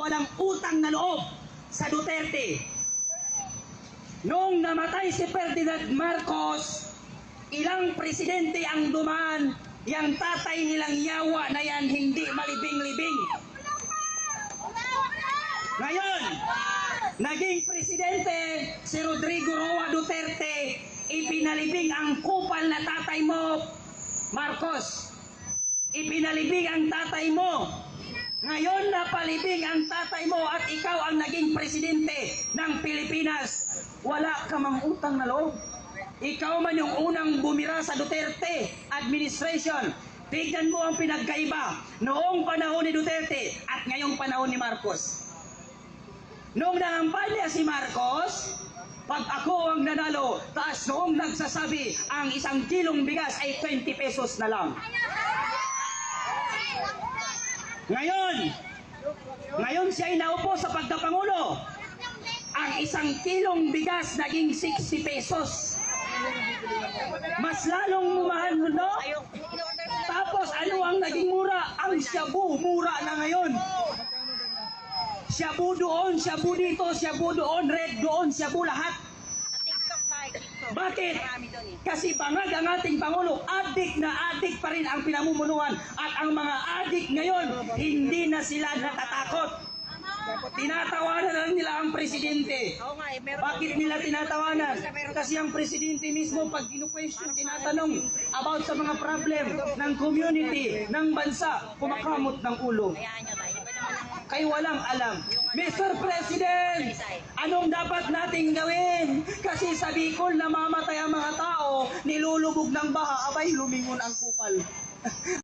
walang utang na loob sa Duterte. Noong namatay si Ferdinand Marcos, ilang presidente ang dumaan, yang tatay nilang yawa na yan hindi malibing-libing. Ngayon, naging presidente si Rodrigo Roa Duterte, ipinalibing ang kupal na tatay mo, Marcos. Ipinalibing ang tatay mo. Ngayon napalibing ang tatay mo at ikaw ang naging presidente ng Pilipinas. Wala ka mang utang na loob. Ikaw man yung unang bumira sa Duterte administration. Tignan mo ang pinagkaiba noong panahon ni Duterte at ngayong panahon ni Marcos. Noong nangampanya si Marcos, pag ako ang nanalo, taas noong nagsasabi ang 1 kilong bigas ay 20 pesos na lang. Ngayon siya ay naupo sa pagkapangulo. Ang 1 kilong bigas naging 60 pesos. Mas lalong mahal, no? Tapos ano ang naging mura? Ang shabu, mura na ngayon. Shabu doon, shabu dito, shabu doon, red doon, shabu lahat. Bakit? Kasi bangag ang ating Pangulo, adik na adik pa rin ang pinamumunuan. At ang mga adik ngayon, hindi na sila natatakot. Tinatawanan na nila ang presidente. Bakit nila tinatawanan? Kasi ang presidente mismo pag inu-question, tinatanong about sa mga problem ng community, ng bansa, kumakamot ng ulo. Kay walang alam. Mr. President, anong dapat nating gawin? Kasi sa Bicol namamatay ang mga tao, nilulubog ng baha, abay lumingon ang kupal.